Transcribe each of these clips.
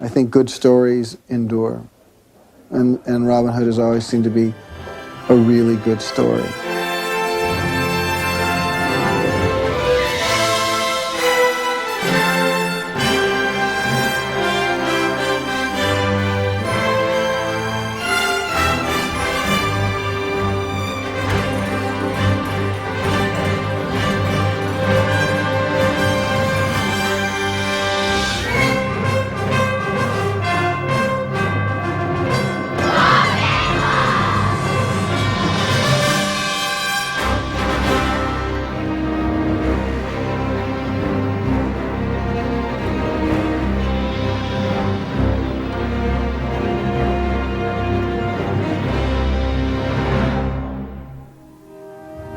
I think good stories endure. And Robin Hood has always seemed to be a really good story.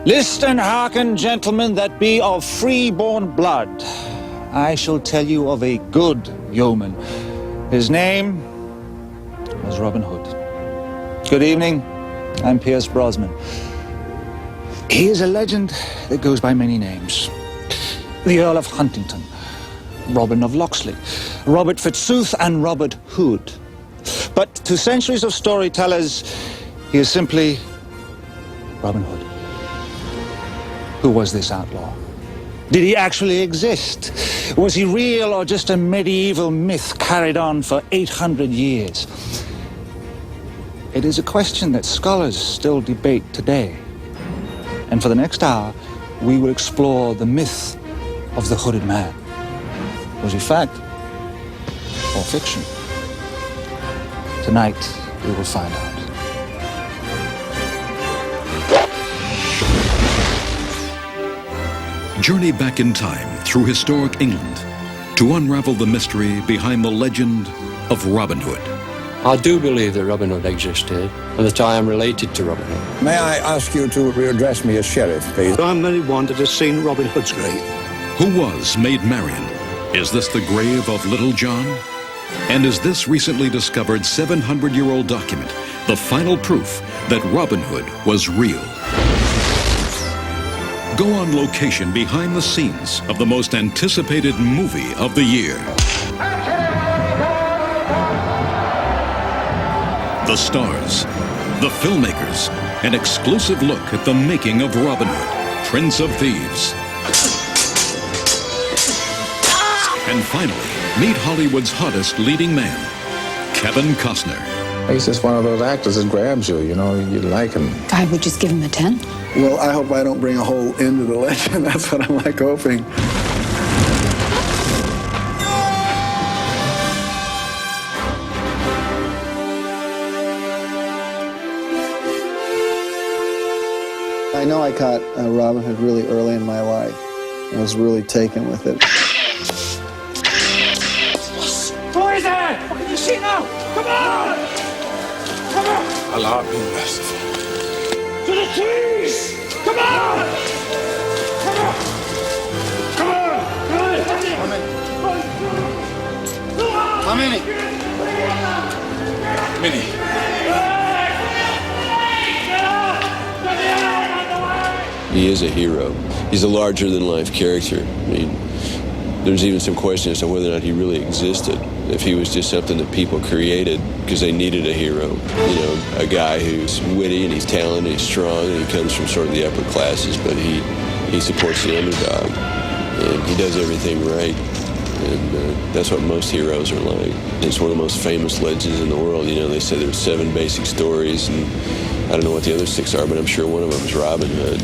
List and hearken, gentlemen, that be of free-born blood. I shall tell you of a good yeoman. His name was Robin Hood. Good evening, I'm Pierce Brosnan. He is a legend that goes by many names. The Earl of Huntington, Robin of Locksley, Robert Fitzooth, and Robert Hood. But to centuries of storytellers, he is simply Robin Hood. Who was this outlaw? Did he actually exist? Was he real or just a medieval myth carried on for 800 years? It is a question that scholars still debate today. And for the next hour, we will explore the myth of the hooded man. Was he fact or fiction? Tonight, we will find out. Journey back in time through historic England to unravel the mystery behind the legend of Robin Hood. I do believe that Robin Hood existed and that I am related to Robin Hood. May I ask you to readdress me as sheriff, please? I'm the one that has seen Robin Hood's grave. Who was Maid Marian? Is this the grave of Little John? And is this recently discovered 700-year-old document the final proof that Robin Hood was real? Go on location behind the scenes of the most anticipated movie of the year. The stars, the filmmakers, an exclusive look at the making of Robin Hood, Prince of Thieves. And finally, meet Hollywood's hottest leading man, Kevin Costner. He's just one of those actors that grabs you, you know, you like him. I would just give him a 10. Well, I hope I don't bring a whole end to the legend. That's what I'm like hoping. I know I caught Robin Hood really early in my life. I was really taken with it. Who is it? What can you see now? Come on! Come on! Allah be merciful. To the trees! Come on! Come on! Come on! How many? Many. He is a hero. He's a larger-than-life character. I mean, there's even some question as to whether or not he really existed. If he was just something that people created because they needed a hero. You know, a guy who's witty and he's talented, he's strong, and he comes from sort of the upper classes, but he supports the underdog. And he does everything right. And that's what most heroes are like. It's one of the most famous legends in the world. You know, they say there's 7 basic stories, and I don't know what the other 6 are, but I'm sure one of them is Robin Hood.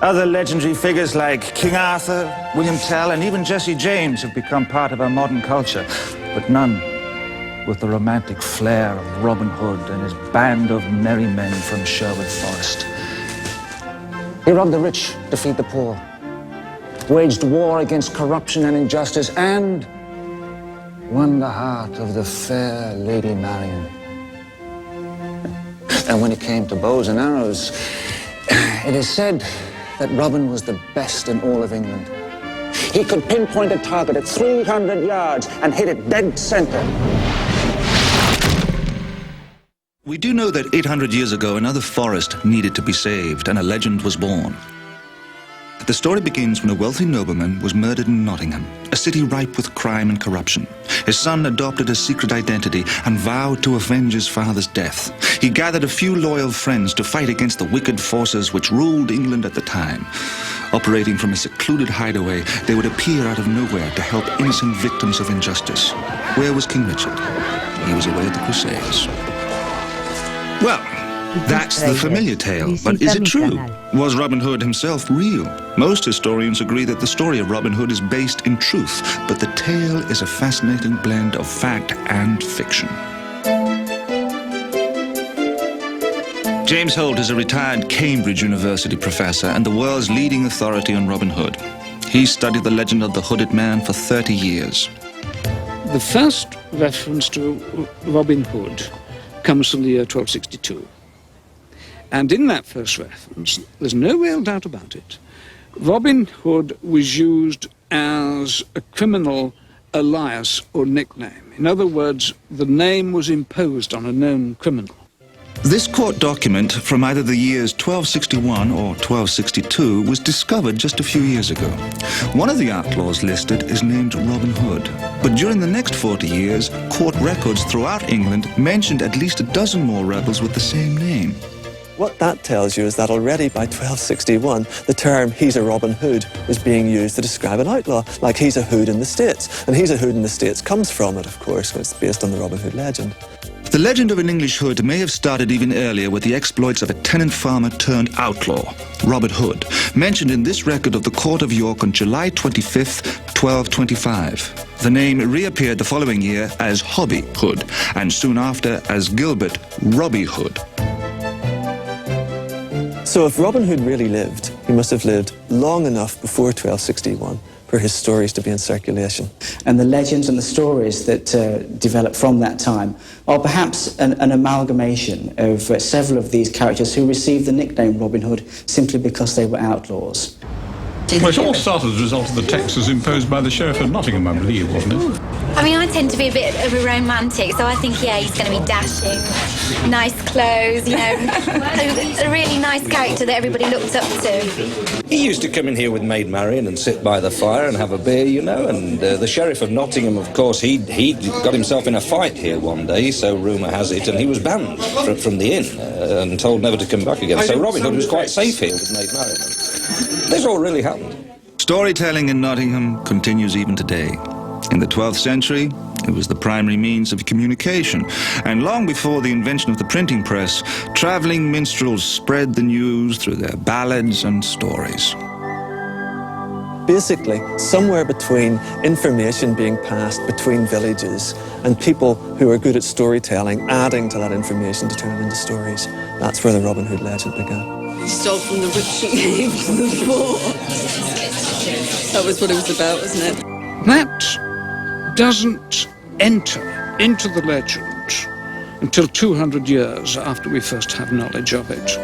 Other legendary figures like King Arthur, William Tell, and even Jesse James have become part of our modern culture, but none with the romantic flair of Robin Hood and his band of merry men from Sherwood Forest. He robbed the rich to feed the poor, waged war against corruption and injustice, and won the heart of the fair Lady Marian. And when it came to bows and arrows, it is said that Robin was the best in all of England. He could pinpoint a target at 300 yards and hit it dead center. We do know that 800 years ago, another forest needed to be saved, and a legend was born. The story begins when a wealthy nobleman was murdered in Nottingham, a city ripe with crime and corruption. His son adopted a secret identity and vowed to avenge his father's death. He gathered a few loyal friends to fight against the wicked forces which ruled England at the time. Operating from a secluded hideaway, they would appear out of nowhere to help innocent victims of injustice. Where was King Richard? He was away at the Crusades. Well, that's the familiar tale, but is it true? Was Robin Hood himself real? Most historians agree that the story of Robin Hood is based in truth, but the tale is a fascinating blend of fact and fiction. James Holt is a retired Cambridge University professor and the world's leading authority on Robin Hood. He studied the legend of the Hooded Man for 30 years. The first reference to Robin Hood comes from the year 1262. And in that first reference, there's no real doubt about it, Robin Hood was used as a criminal alias or nickname. In other words, the name was imposed on a known criminal. This court document from either the years 1261 or 1262 was discovered just a few years ago. One of the outlaws listed is named Robin Hood, but during the next 40 years, court records throughout England mentioned at least a dozen more rebels with the same name. What that tells you is that already by 1261, the term "he's a Robin Hood" was being used to describe an outlaw, like he's a hood in the States. And he's a hood in the States comes from it, of course, it's based on the Robin Hood legend. The legend of an English hood may have started even earlier with the exploits of a tenant farmer turned outlaw, Robin Hood, mentioned in this record of the Court of York on July 25th, 1225. The name reappeared the following year as Hobby Hood, and soon after as Gilbert Robbie Hood. So if Robin Hood really lived, he must have lived long enough before 1261 for his stories to be in circulation. And the legends and the stories that develop from that time are perhaps an amalgamation of several of these characters who received the nickname Robin Hood simply because they were outlaws. Well, it all started as a result of the taxes imposed by the Sheriff of Nottingham, I believe, wasn't it? I mean, I tend to be a bit of a romantic, so I think, yeah, he's going to be dashing, nice clothes, you know, a really nice character that everybody looked up to. He used to come in here with Maid Marian and sit by the fire and have a beer, you know, and the Sheriff of Nottingham, of course, he got himself in a fight here one day, so rumour has it, and he was banned from the inn and told never to come back again. So Robin Hood was quite safe here with Maid Marian. This all really happened. Storytelling in Nottingham continues even today. In the 12th century, it was the primary means of communication, and long before the invention of the printing press, travelling minstrels spread the news through their ballads and stories. Basically, somewhere between information being passed between villages and people who are good at storytelling adding to that information to turn it into stories. That's where the Robin Hood legend began. He stole from the rich and gave to the poor. That was what it was about, wasn't it? That doesn't enter into the legend until 200 years after we first have knowledge of it.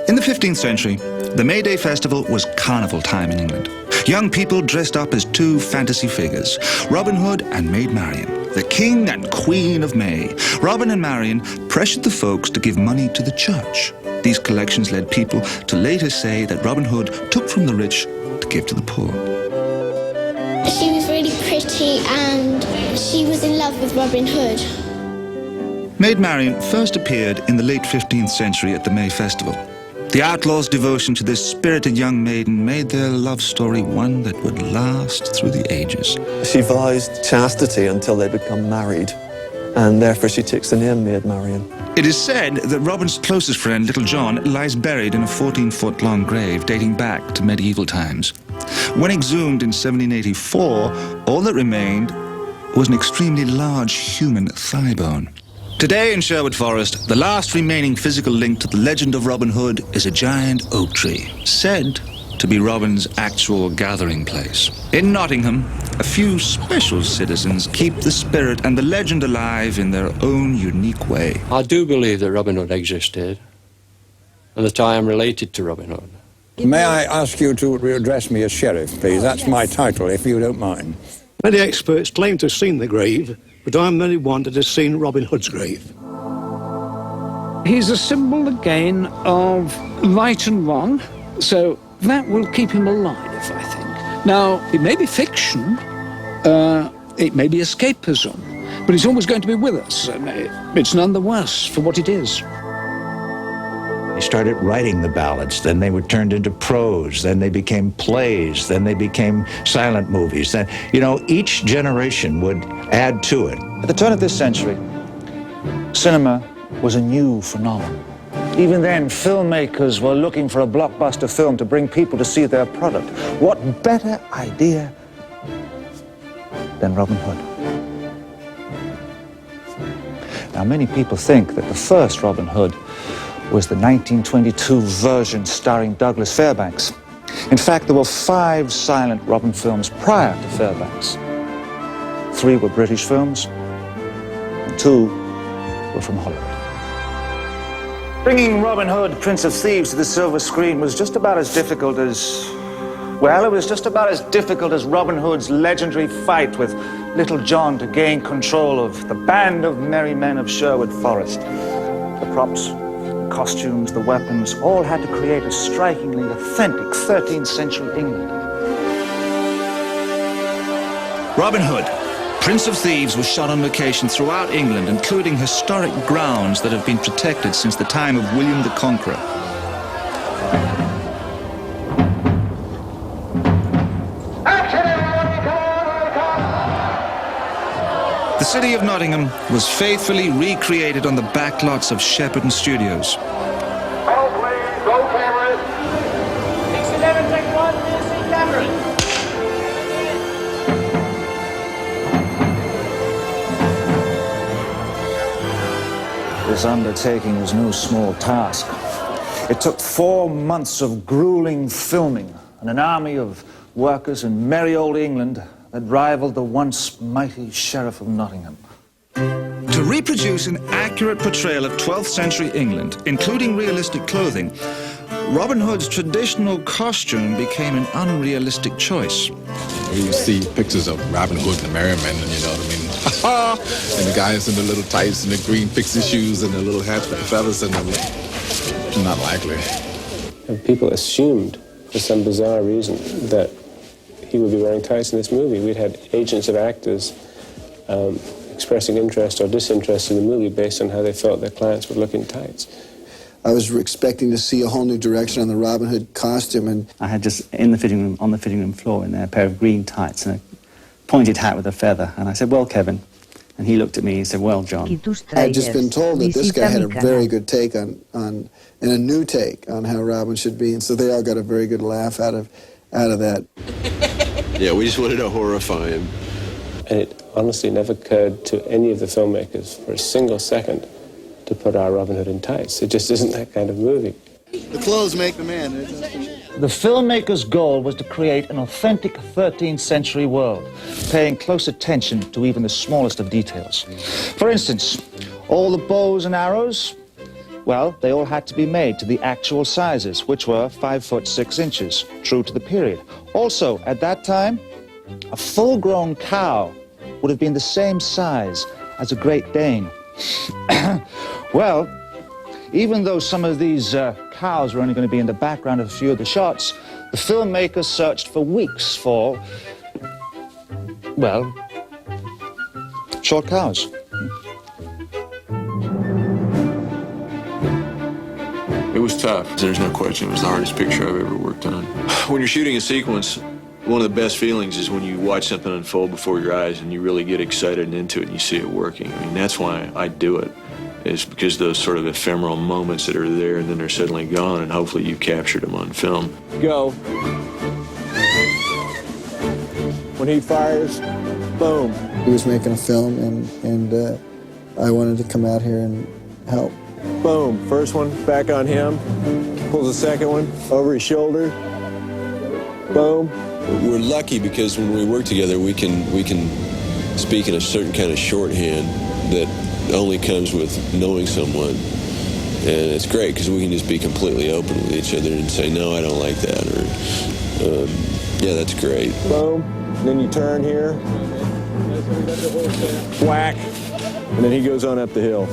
In the 15th century, the May Day festival was carnival time in England. Young people dressed up as two fantasy figures, Robin Hood and Maid Marian, the king and queen of May. Robin and Marian pressured the folks to give money to the church. These collections led people to later say that Robin Hood took from the rich to give to the poor. She was really pretty and she was in love with Robin Hood. Maid Marian first appeared in the late 15th century at the May Festival. The outlaws' devotion to this spirited young maiden made their love story one that would last through the ages. She vows chastity until they become married, and therefore she takes the name Maid Marian. It is said that Robin's closest friend, Little John, lies buried in a 14-foot-long grave dating back to medieval times. When exhumed in 1784, all that remained was an extremely large human thigh bone. Today in Sherwood Forest, the last remaining physical link to the legend of Robin Hood is a giant oak tree, said to be Robin's actual gathering place. In Nottingham, a few special citizens keep the spirit and the legend alive in their own unique way. I do believe that Robin Hood existed, and that I am related to Robin Hood. May I ask you to address me as Sheriff, please? That's my title, if you don't mind. Many experts claim to have seen the grave, but I'm the only one that has seen Robin Hood's grave. He's a symbol, again, of right and wrong. So, that will keep him alive, I think. Now, it may be fiction, it may be escapism, but it's always going to be with us, and it's none the worse for what it is. He started writing the ballads, then they were turned into prose, then they became plays, then they became silent movies. Then, you know, each generation would add to it. At the turn of this century, cinema was a new phenomenon. Even then, filmmakers were looking for a blockbuster film to bring people to see their product. What better idea than Robin Hood? Now, many people think that the first Robin Hood was the 1922 version starring Douglas Fairbanks. In fact, there were 5 silent Robin films prior to Fairbanks. 3 were British films, and 2 were from Hollywood. Bringing Robin Hood, Prince of Thieves, to the silver screen was just about as difficult as... well, it was just about as difficult as Robin Hood's legendary fight with Little John to gain control of the band of merry men of Sherwood Forest. The props, the costumes, the weapons, all had to create a strikingly authentic 13th century England. Robin Hood, Prince of Thieves, was shot on location throughout England, including historic grounds that have been protected since the time of William the Conqueror. The city of Nottingham was faithfully recreated on the backlots of Shepperton Studios. Roll please, roll cameras. 611, take 1, see cameras. This undertaking was no small task. It took 4 months of grueling filming and an army of workers in merry old England that rivaled the once mighty Sheriff of Nottingham. To reproduce an accurate portrayal of 12th century England, including realistic clothing, Robin Hood's traditional costume became an unrealistic choice. You see pictures of Robin Hood and the Merry Men, and you know what I mean? And the guys in the little tights and the green pixie shoes and the little hat with the feathers, and not likely. And people assumed, for some bizarre reason, that he would be wearing tights in this movie. We'd had agents of actors expressing interest or disinterest in the movie based on how they felt their clients would look in tights. I was expecting to see a whole new direction on the Robin Hood costume, and I had just in the fitting room, on the fitting room floor, in there, a pair of green tights and a pointed hat with a feather. And I said, "Well, Kevin," and he looked at me and he said, "Well, John." I've just been told that this guy had a very good take on and a new take on how Robin should be, and so they all got a very good laugh out of that. Yeah, we just wanted to horrify him. And it honestly never occurred to any of the filmmakers for a single second to put our Robin Hood in tights. It just isn't that kind of movie. The clothes make the man. The filmmaker's goal was to create an authentic 13th century world, paying close attention to even the smallest of details. For instance, all the bows and arrows, well, they all had to be made to the actual sizes, which were 5 foot 6 inches, true to the period. Also, at that time, a full-grown cow would have been the same size as a Great Dane. Well, even though some of these cows were only going to be in the background of a few of the shots, the filmmakers searched for weeks for, well, short cows. It was tough. There's no question. It was the hardest picture I've ever worked on. When you're shooting a sequence, one of the best feelings is when you watch something unfold before your eyes and you really get excited and into it and you see it working. I mean, that's why I do it, is because those sort of ephemeral moments that are there and then they're suddenly gone, and hopefully you captured them on film. Go. When he fires, boom. He was making a film, and I wanted to come out here and help. Boom. First one, back on him. Pulls the second one over his shoulder. Boom. We're lucky because when we work together, we can speak in a certain kind of shorthand that only comes with knowing someone. And it's great because we can just be completely open with each other and say, no, I don't like that, or, yeah, that's great. Boom. And then you turn here. Whack. And then he goes on up the hill.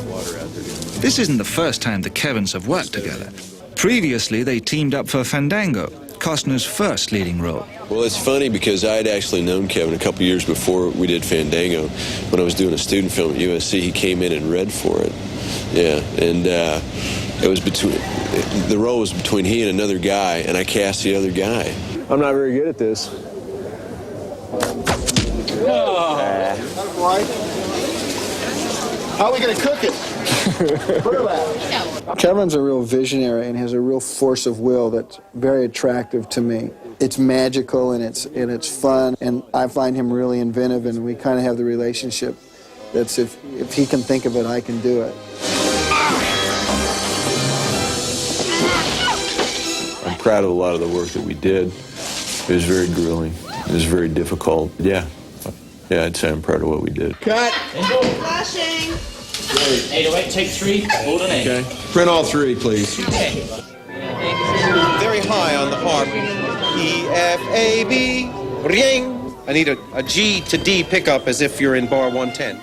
This isn't the first time the Kevins have worked together. Previously, they teamed up for Fandango, Costner's first leading role. Well, it's funny because I had actually known Kevin a couple years before we did Fandango. When I was doing a student film at USC, he came in and read for it. Yeah, and it was the role was between he and another guy, and I cast the other guy. I'm not very good at this. How are we going to cook it? Kevin's a real visionary and has a real force of will that's very attractive to me. It's magical and it's fun, and I find him really inventive, and we kind of have the relationship that's if he can think of it, I can do it. I'm proud of a lot of the work that we did. It was very grueling. It was very difficult. Yeah, I'd say I'm proud of what we did. Cut! Flashing! 808, take 3, hold an 8. Okay. Print all 3, please. Okay. Very high on the harp. E, F, A, B, ring. I need a G to D pickup as if you're in bar 110.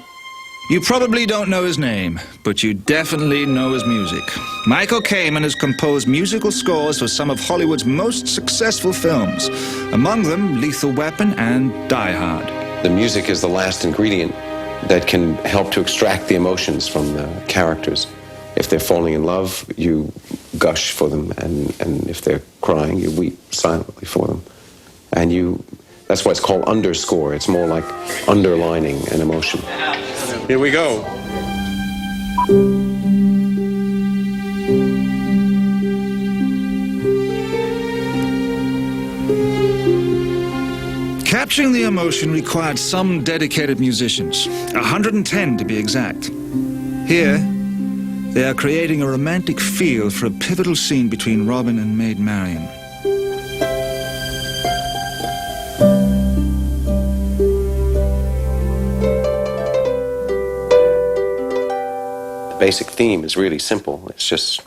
You probably don't know his name, but you definitely know his music. Michael Kamen has composed musical scores for some of Hollywood's most successful films, among them Lethal Weapon and Die Hard. The music is the last ingredient that can help to extract the emotions from the characters. If they're falling in love, you gush for them, and if they're crying, you weep silently for them. And that's why it's called underscore. It's more like underlining an emotion. Here we go. Capturing the emotion required some dedicated musicians, 110 to be exact. Here, they are creating a romantic feel for a pivotal scene between Robin and Maid Marian. The basic theme is really simple. It's just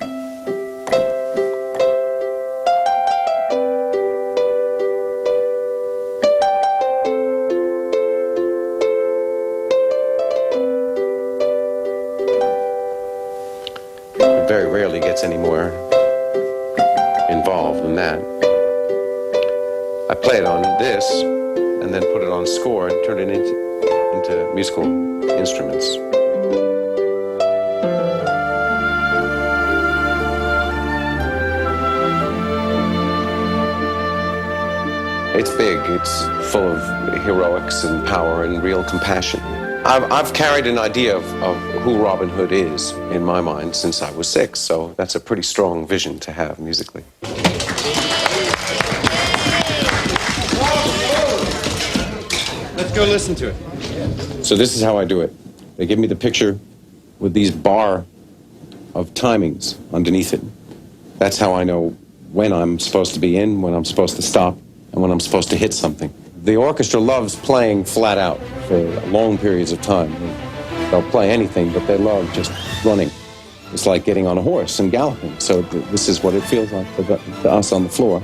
very rarely gets any more involved than that. I play it on this and then put it on score and turn it into musical instruments. It's big, it's full of heroics and power and real compassion. I've carried an idea of who Robin Hood is in my mind since I was 6, so that's a pretty strong vision to have musically. Let's go listen to it. So this is how I do it. They give me the picture with these bar of timings underneath it. That's how I know when I'm supposed to be in, when I'm supposed to stop, and when I'm supposed to hit something. The orchestra loves playing flat out for long periods of time. They'll play anything, but they love just running. It's like getting on a horse and galloping. So this is what it feels like for us on the floor.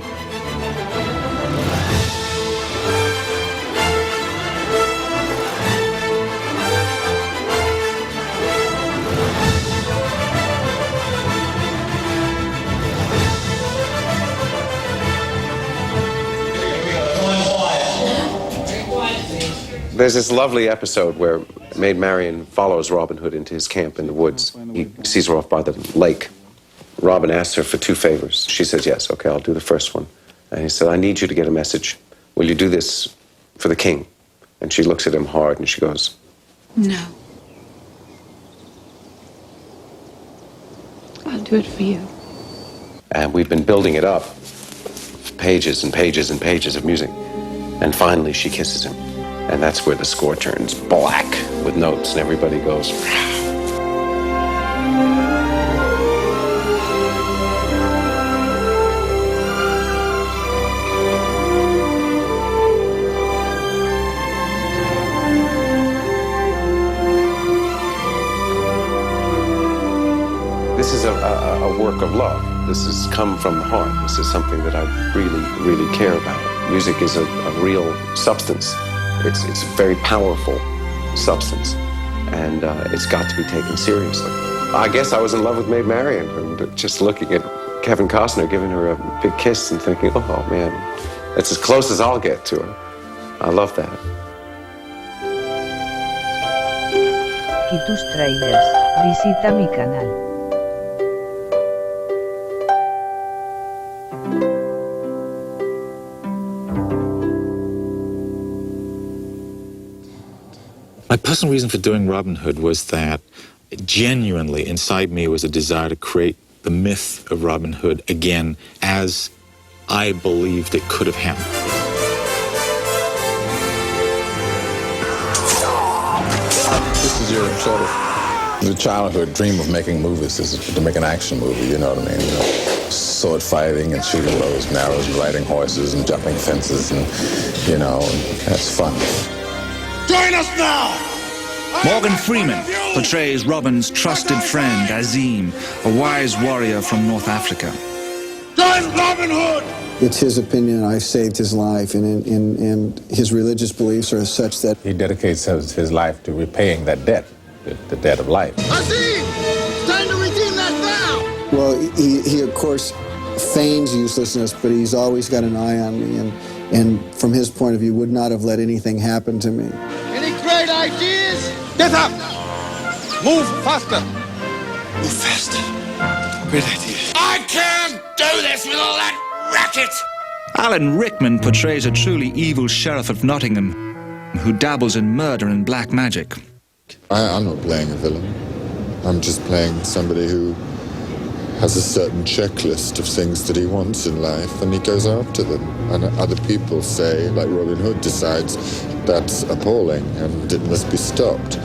There's this lovely episode where Maid Marian follows Robin Hood into his camp in the woods. He sees her off by the lake. Robin asks her for 2 favors. She says, yes, okay, I'll do the first one. And he said, I need you to get a message. Will you do this for the king? And she looks at him hard and she goes, No. I'll do it for you. And we've been building it up. Pages and pages and pages of music. And finally she kisses him. And that's where the score turns black with notes and everybody goes. This is a work of love. This has come from the heart. This is something that I really, really care about. Music is a real substance. It's a very powerful substance, and it's got to be taken seriously. I guess I was in love with Maid Marian, and just looking at Kevin Costner giving her a big kiss and thinking, oh man, that's as close as I'll get to her. I love that. Y tus trailers, visita mi canal. My personal reason for doing Robin Hood was that genuinely inside me was a desire to create the myth of Robin Hood again as I believed it could have happened. This is your sort of the childhood dream of making movies, is to make an action movie, you know what I mean? You know, sword fighting and shooting bows and arrows and riding horses and jumping fences and, you know, and that's fun. Join us now! Morgan Freeman portrays Robin's trusted friend, Azim, a wise warrior from North Africa. Join Robin Hood! It's his opinion I saved his life, and his religious beliefs are such that he dedicates his life to repaying that debt, the debt of life. Azim! It's time to redeem that vow! Well, he of course feigns uselessness, but he's always got an eye on me, and from his point of view, would not have let anything happen to me. Any great ideas? Get up! Move faster! Move faster. Great idea. I can't do this with all that racket! Alan Rickman portrays a truly evil sheriff of Nottingham who dabbles in murder and black magic. I'm not playing a villain. I'm just playing somebody who has a certain checklist of things that he wants in life, and he goes after them. And other people say, like Robin Hood decides, that's appalling and it must be stopped.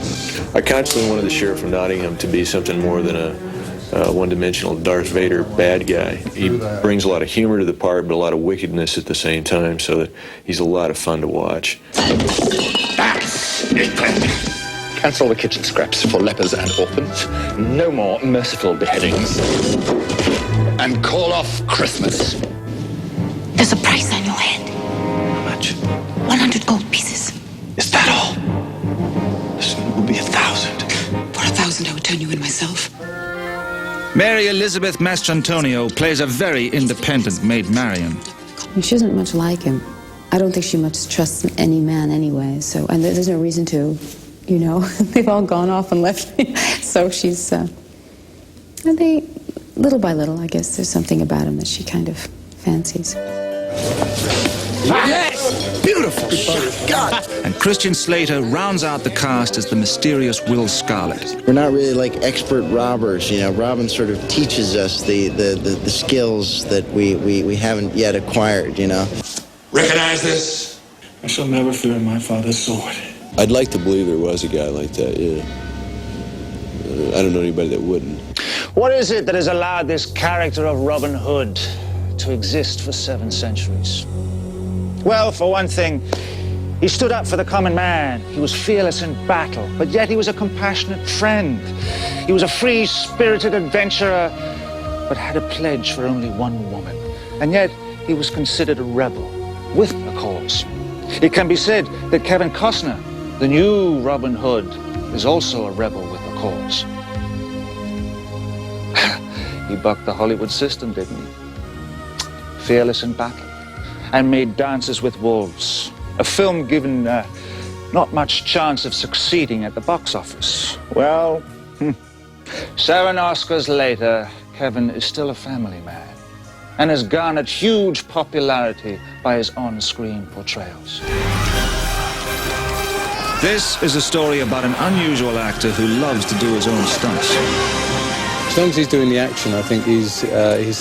I constantly wanted the Sheriff of Nottingham to be something more than a one-dimensional Darth Vader bad guy. He brings a lot of humor to the part, but a lot of wickedness at the same time, so that he's a lot of fun to watch. That's it then. Cancel the kitchen scraps for lepers and orphans. No more merciful beheadings. And call off Christmas. There's a price on your head. How much? 100 gold pieces. Is that all? Listen, it will be 1,000. For 1,000, I would turn you in myself. Mary Elizabeth Mastrantonio plays a very independent Maid Marian. She isn't much like him. I don't think she much trusts any man anyway, so, and there's no reason to, you know. They've all gone off and left me. So she's, and they, little by little, I guess there's something about him that she kind of fancies. Yes! Beautiful shot. God! And Christian Slater rounds out the cast as the mysterious Will Scarlet. We're not really like expert robbers, you know. Robin sort of teaches us the skills that we haven't yet acquired, you know. Recognize this? I shall never fear my father's sword. I'd like to believe there was a guy like that, yeah. I don't know anybody that wouldn't. What is it that has allowed this character of Robin Hood to exist for 7 centuries? Well, for one thing, he stood up for the common man. He was fearless in battle, but yet he was a compassionate friend. He was a free-spirited adventurer, but had a pledge for only one woman. And yet, he was considered a rebel with a cause. It can be said that Kevin Costner, the new Robin Hood, is also a rebel with a cause. He bucked the Hollywood system, didn't he? Fearless in battle, and made Dances with Wolves, a film given not much chance of succeeding at the box office. Well, 7 Oscars later, Kevin is still a family man and has garnered huge popularity by his on-screen portrayals. This is a story about an unusual actor who loves to do his own stunts. As long as he's doing the action, I think he's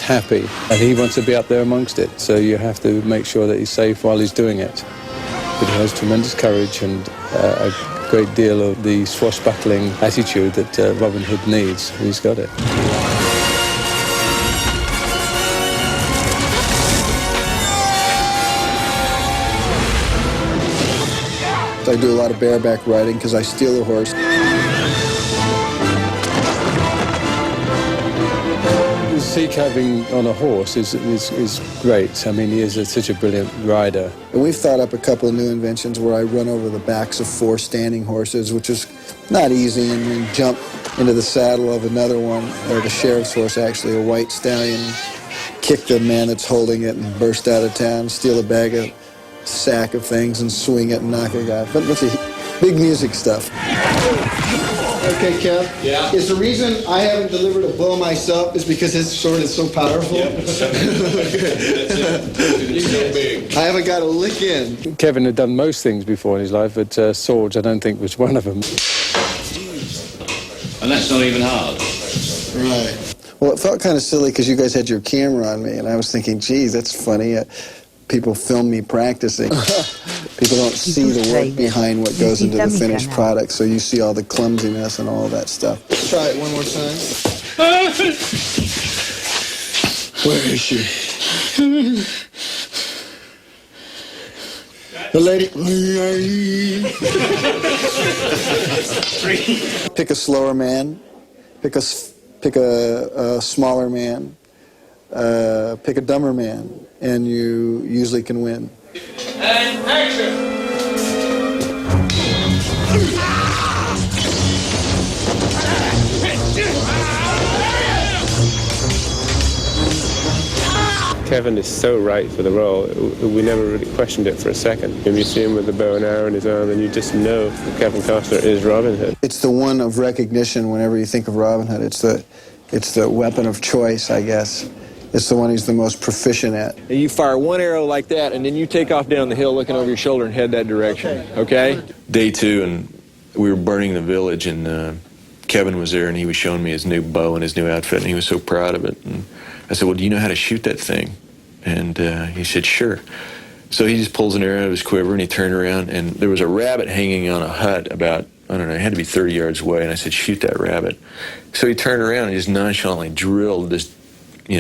happy, and he wants to be up there amongst it. So you have to make sure that he's safe while he's doing it. But he has tremendous courage and a great deal of the swashbuckling attitude that Robin Hood needs. He's got it. I do a lot of bareback riding because I steal a horse. Sea caving on a horse is great. I mean, he is such a brilliant rider. And we've thought up a couple of new inventions where I run over the backs of 4 standing horses, which is not easy, and then jump into the saddle of another one, or the sheriff's horse, actually, a white stallion, kick the man that's holding it and burst out of town, steal a sack of things and swing it and knock a guy. But what's big music stuff. Okay, Kev. Yeah. Is the reason I haven't delivered a blow myself is because his sword is so powerful? Yep. That's it. It's so big. I haven't got a lick in. Kevin had done most things before in his life, but swords I don't think was one of them. And that's not even hard. Right. Well, it felt kind of silly because you guys had your camera on me, and I was thinking, geez, that's funny. People film me practicing. People don't see the work behind what goes into the finished product, so you see all the clumsiness and all that stuff. Let's try it one more time. Where is she? The lady. Pick a slower man. Pick a smaller man. Pick a dumber man, and you usually can win. And action! Kevin is so right for the role. We never really questioned it for a second. When you see him with the bow and arrow in his arm, and you just know that Kevin Costner is Robin Hood. It's the one of recognition whenever you think of Robin Hood. It's the weapon of choice, I guess. It's the one he's the most proficient at. And you fire one arrow like that, and then you take off down the hill looking over your shoulder and head that direction, okay? Day 2, and we were burning the village, and Kevin was there, and he was showing me his new bow and his new outfit, and he was so proud of it. And I said, well, do you know how to shoot that thing? And he said, sure. So he just pulls an arrow out of his quiver, and he turned around, and there was a rabbit hanging on a hut about, I don't know, it had to be 30 yards away, and I said, shoot that rabbit. So he turned around and just nonchalantly drilled this,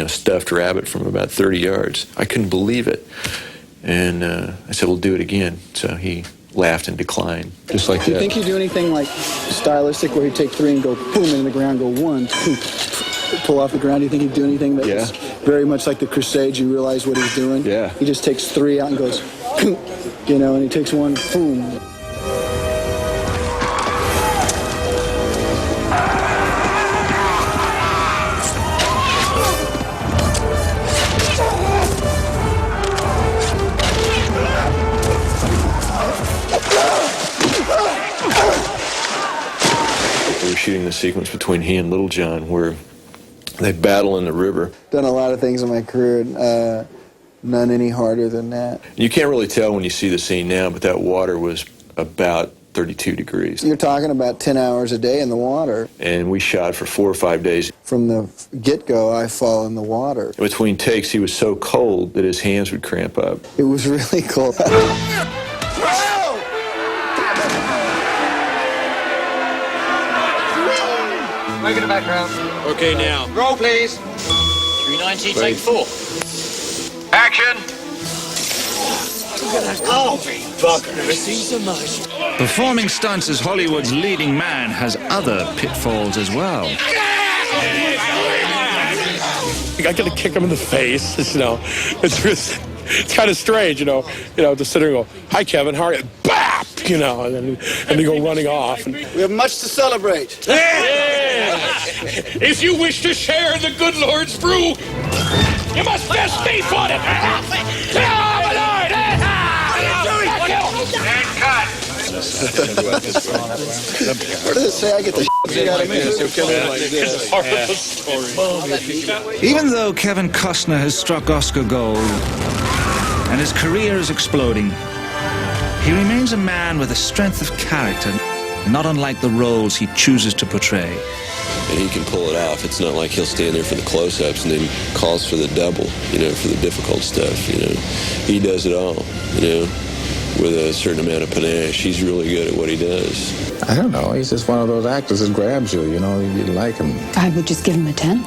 stuffed rabbit from about 30 yards. I couldn't believe it. And I said, well, do it again. So he laughed and declined, just like that. Do you think you do anything like stylistic where you take 3 and go boom into the ground, go 1, 2, pull off the ground? Do you think he'd do anything that's very much like the Crusades? You realize what he's doing? Yeah. He just takes 3 out and goes, and he takes 1, boom. Shooting the sequence between he and Little John where they battle in the river. Done a lot of things in my career, none any harder than that. You can't really tell when you see the scene now, but that water was about 32 degrees. You're talking about 10 hours a day in the water. And we shot for 4 or 5 days. From the get-go, I fall in the water. Between takes, he was so cold that his hands would cramp up. It was really cold. Move in the background. Okay, now. Roll, please. 390, take 4. Action! Oh, bugger. Never seen so much. Performing stunts as Hollywood's leading man has other pitfalls as well. I got to kick him in the face, It's kind of strange, to sit there and go, hi, Kevin, how are you? Bap! And then go running off. We have much to celebrate. If you wish to share the good Lord's brew, you must best be for it. What does it say? I get the shit out of me. Even though Kevin Costner has struck Oscar gold and his career is exploding, he remains a man with a strength of character, not unlike the roles he chooses to portray. And he can pull it off. It's not like he'll stand there for the close-ups and then calls for the double, for the difficult stuff, He does it all, with a certain amount of panache. He's really good at what he does. I don't know. He's just one of those actors that grabs you, you like him. I would just give him a 10.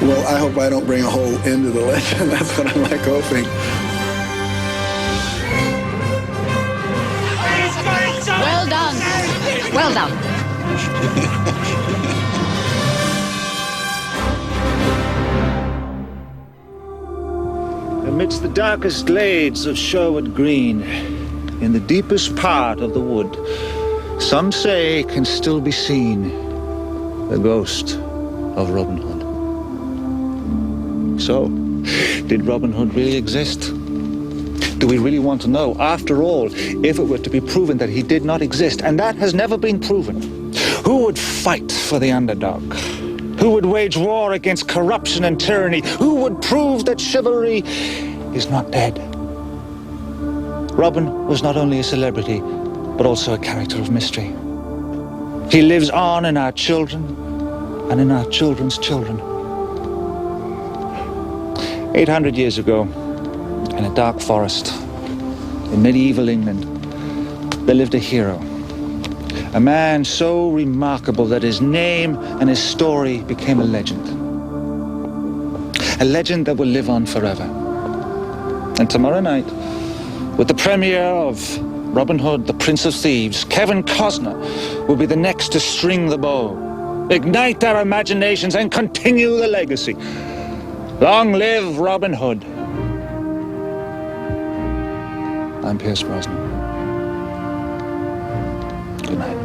Well, I hope I don't bring a whole end to the legend. That's what I'm hoping. Well done. Well done. amidst the darkest glades of Sherwood Green, in the deepest part of the wood, some say can still be seen the ghost of Robin Hood. So, did Robin Hood really exist? Do we really want to know? After all, if it were to be proven that he did not exist, and that has never been proven, who would fight for the underdog? Who would wage war against corruption and tyranny? Who would prove that chivalry is not dead? Robin was not only a celebrity, but also a character of mystery. He lives on in our children and in our children's children. 800 years ago, in a dark forest in medieval England, there lived a hero. A man so remarkable that his name and his story became a legend. A legend that will live on forever. And tomorrow night, with the premiere of Robin Hood, the Prince of Thieves, Kevin Costner will be the next to string the bow, ignite our imaginations, and continue the legacy. Long live Robin Hood. I'm Pierce Brosnan. Good night.